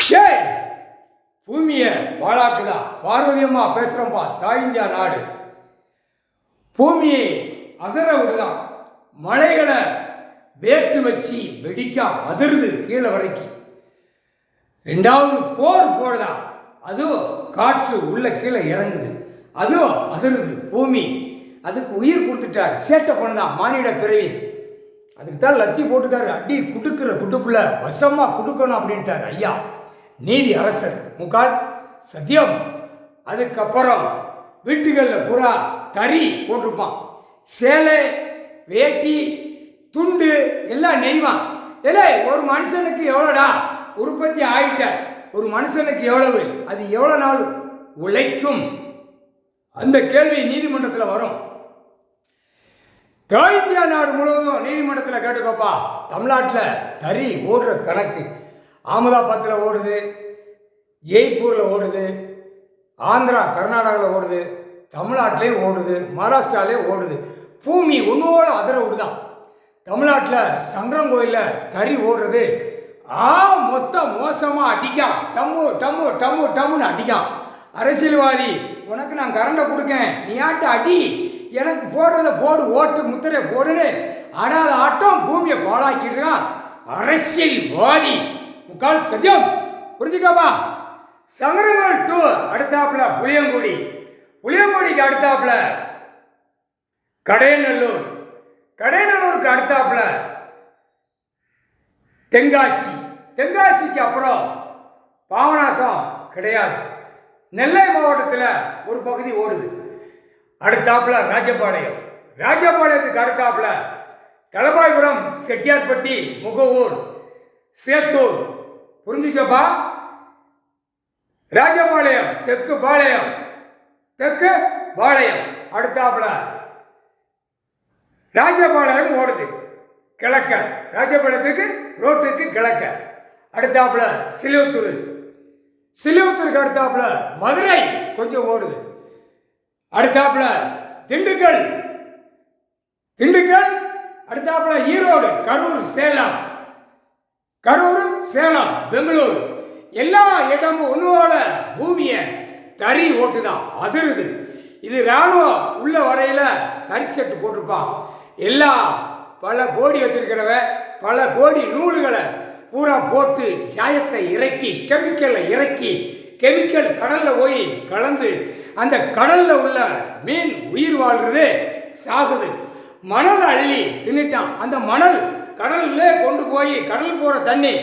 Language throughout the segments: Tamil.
ஷே பூமியை வாழாக்குதா பார்வதியம்மா பேசுகிறோம்ப்பா தாய் இந்தியா நாடு. பூமியை அதர விடுதான், மலைகளை வேட்டு வச்சு வெடிக்கா அதிருது கீழே வரைக்கும். ரெண்டாவது போர் போடுதா, அதுவும் காற்று உள்ள கீழே இறங்குது, அதுவும் அதிருது பூமி. அதுக்கு உயிர் கொடுத்துட்டார், சேட்டை பண்ணுதான் மானிட பிறவி. அதுக்கு தான் லத்தி போட்டுட்டாரு, அடி குடுக்கிற குடுப்புல வசமாக குடுக்கணும் அப்படின்ட்டார் ஐயா நீதி அரசர் முக்கால் சத்தியம். அதுக்கப்புறம் வீட்டுகளில் பூரா தறி போட்டிருப்பான், சேலை வேட்டி துண்டு எல்லாம் நெய்வான். இல்லை ஒரு மனுஷனுக்கு எவ்வளோடா உற்பத்தி ஆகிட்ட, ஒரு மனுஷனுக்கு எவ்வளவு, அது எவ்வளோ நாள் உழைக்கும்? அந்த கேள்வி நீதிமன்றத்தில் வரும். தாய் இந்தியா நாடு முழுவதும் நீதிமன்றத்தில் கேட்டுக்கோப்பா. தமிழ்நாட்டில் தறி ஓடுற கணக்கு அகமதாபாத்தில் ஓடுது, ஜெய்ப்பூரில் ஓடுது, ஆந்திரா கர்நாடகாவில் ஓடுது, தமிழ்நாட்டிலையும் ஓடுது, மகாராஷ்டிராலேயும் ஓடுது. பூமி ஒன்றோடு அதிர விடுதான். தமிழ்நாட்டில் சங்கரங்கோயிலில் தறி ஓடுறது மொத்தம் மோசமாக அடிக்கான், டம்மு டம்மு டம்மு டம்முன்னு அடிக்கான். அரசியல்வாதி உனக்கு நான் கரண்டை கொடுக்கேன், நீ ஆட்டு அடி, எனக்கு போடுறத போடு, ஓட்டு முத்திரை போடுன்னு ஆடாத ஆட்டம் பூமியை பாழாக்கிட்டு இருக்கான் அரசியல்வாதி முக்கால் சத்தியம். புரிஞ்சுக்காப்பா. சங்கரங்கோல் டூ அடுத்தாப்புல புளியங்குடி, புளியங்குடிக்கு அடுத்தாப்புல கடையநல்லூர், கடையநல்லூருக்கு அடுத்தாப்புல தென்காசி, தென்காசிக்கு அப்புறம் பாபநாசம் கிடையாது. நெல்லை மாவட்டத்தில் ஒரு பகுதி ஓடுது. அடுத்தாப்புல ராஜபாளையம், ராஜபாளையத்துக்கு அடுத்தாப்புல தலபாய்புரம், செட்டியார்பட்டி, முகவூர், சேத்தூர். புரிஞ்சுக்கப்பா. ராஜபாளையம் தெற்கு பாளையம், தெற்கு பாளையம் அடுத்தாப்புல ராஜபாளையம் ஓடுது கிழக்க, ராஜபாளையத்துக்கு ரோட்டுக்கு கிழக்க. அடுத்தாப்புல சிலுவத்தூர், சிலுவத்தூருக்கு அடுத்தாப்புல மதுரை கொஞ்சம் ஓடுது. அடுத்தாப்புல திண்டுக்கல், திண்டுக்கல் அடுத்தாப்புல ஈரோடு, கரூர், சேலம், கரூர், சேலம், பெங்களூர். எல்லா இடமும் ஒன்றோட பூமியை தறி ஓட்டுதான் அதிருது. இது இராணுவம் உள்ள வரையில தறிச்சட்டு போட்டிருப்பான். எல்லா பல கோடி வச்சிருக்கிறவன் பல கோடி நூல்களை பூரா போட்டு சாயத்தை இறக்கி கெமிக்கலை இறக்கி, கெமிக்கல் கடலில் போய் கலந்து அந்த கடலில் உள்ள மீன் உயிர் வாழ்றது சாகுது. மணலை அள்ளி தின்னுட்டான். அந்த மணல் கடலில் கொண்டு போய், கடல் போகிற தண்ணி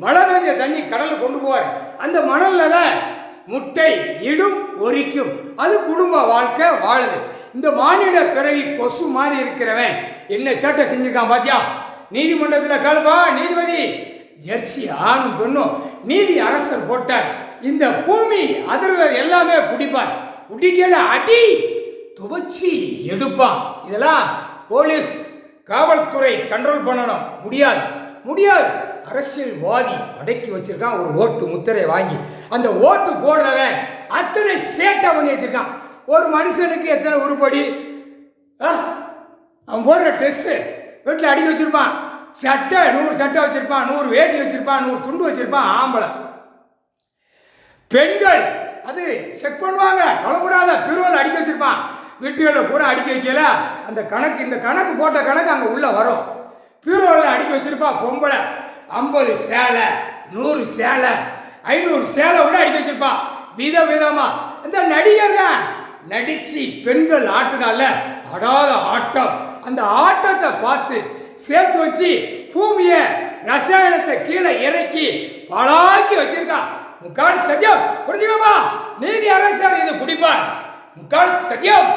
மழை பெஞ்ச தண்ணி கடலில் கொண்டு போவார். அந்த மணலில் முட்டை இடும் ஒரிக்கும், அது குடும்ப வாழ்க்கை வாழுது. இந்த மானிட பிறவி கொசு மாதிரி இருக்கிறவன் என்ன சேட்டை செஞ்சிருக்கான் பாத்தியா? நீதிமன்றத்தில் கேளுப்பா, நீதிபதி ஜெர்சி ஆணும் பெண்ணும் நீதி அரசர் போட்டார். இந்த பூமி அதிர்வது எல்லாமே பிடிப்பார், பிடிக்கல அடி துவச்சி எடுப்பான். இதெல்லாம் போலீஸ் காவல்துறை கண்ட்ரோல் பண்ணணும், முடியாது முடியாது. அரசியல்வாதி அடக்கி வச்சிருக்கான் ஒரு ஓட்டு முத்திரை வாங்கி. அந்த ஓட்டு போடுறவன் அத்தனை சேட்டை பண்ணி வச்சிருக்கான். ஒரு மனுஷனுக்கு எத்தனை உருப்படி, அவன் போடுற ட்ரெஸ்ஸு வீட்டில் அடிக்க வச்சிருப்பான். சட்டை 100 சட்டை வச்சிருப்பான், 100 வேட்டி வச்சிருப்பான், 100 துண்டு வச்சிருப்பான். ஆம்பளை பெண்கள் அது செக் பண்ணுவாங்க, கவலைப்படாத, பீரோவில் அடிக்க வச்சிருப்பான். வீட்டுகளில் பூரா அடிக்க வைக்கல. அந்த கணக்கு, இந்த கணக்கு போட்ட கணக்கு அங்கே உள்ள வரும். பீரோவில் அடிக்க வச்சிருப்பா பொம்பளை 50 சேலை, 100 சேலை, 500 சேலை கூட அடிக்க வச்சிருப்பா விதவிதமா. இந்த நடிகர்கள் நடிச்சு பெண்கள் ஆட்டுதால அடாத ஆட்டம். அந்த ஆட்டத்தை பார்த்து சேர்த்து வச்சு பூமியை ரசாயனத்தை கீழே இறக்கி பழாக்கி வச்சிருக்கான் முக்கால் சத்தியம். புரிஞ்சுக்கோமா, நீதி அரசர் இது குடிப்பார் முக்கால் சத்தியம்.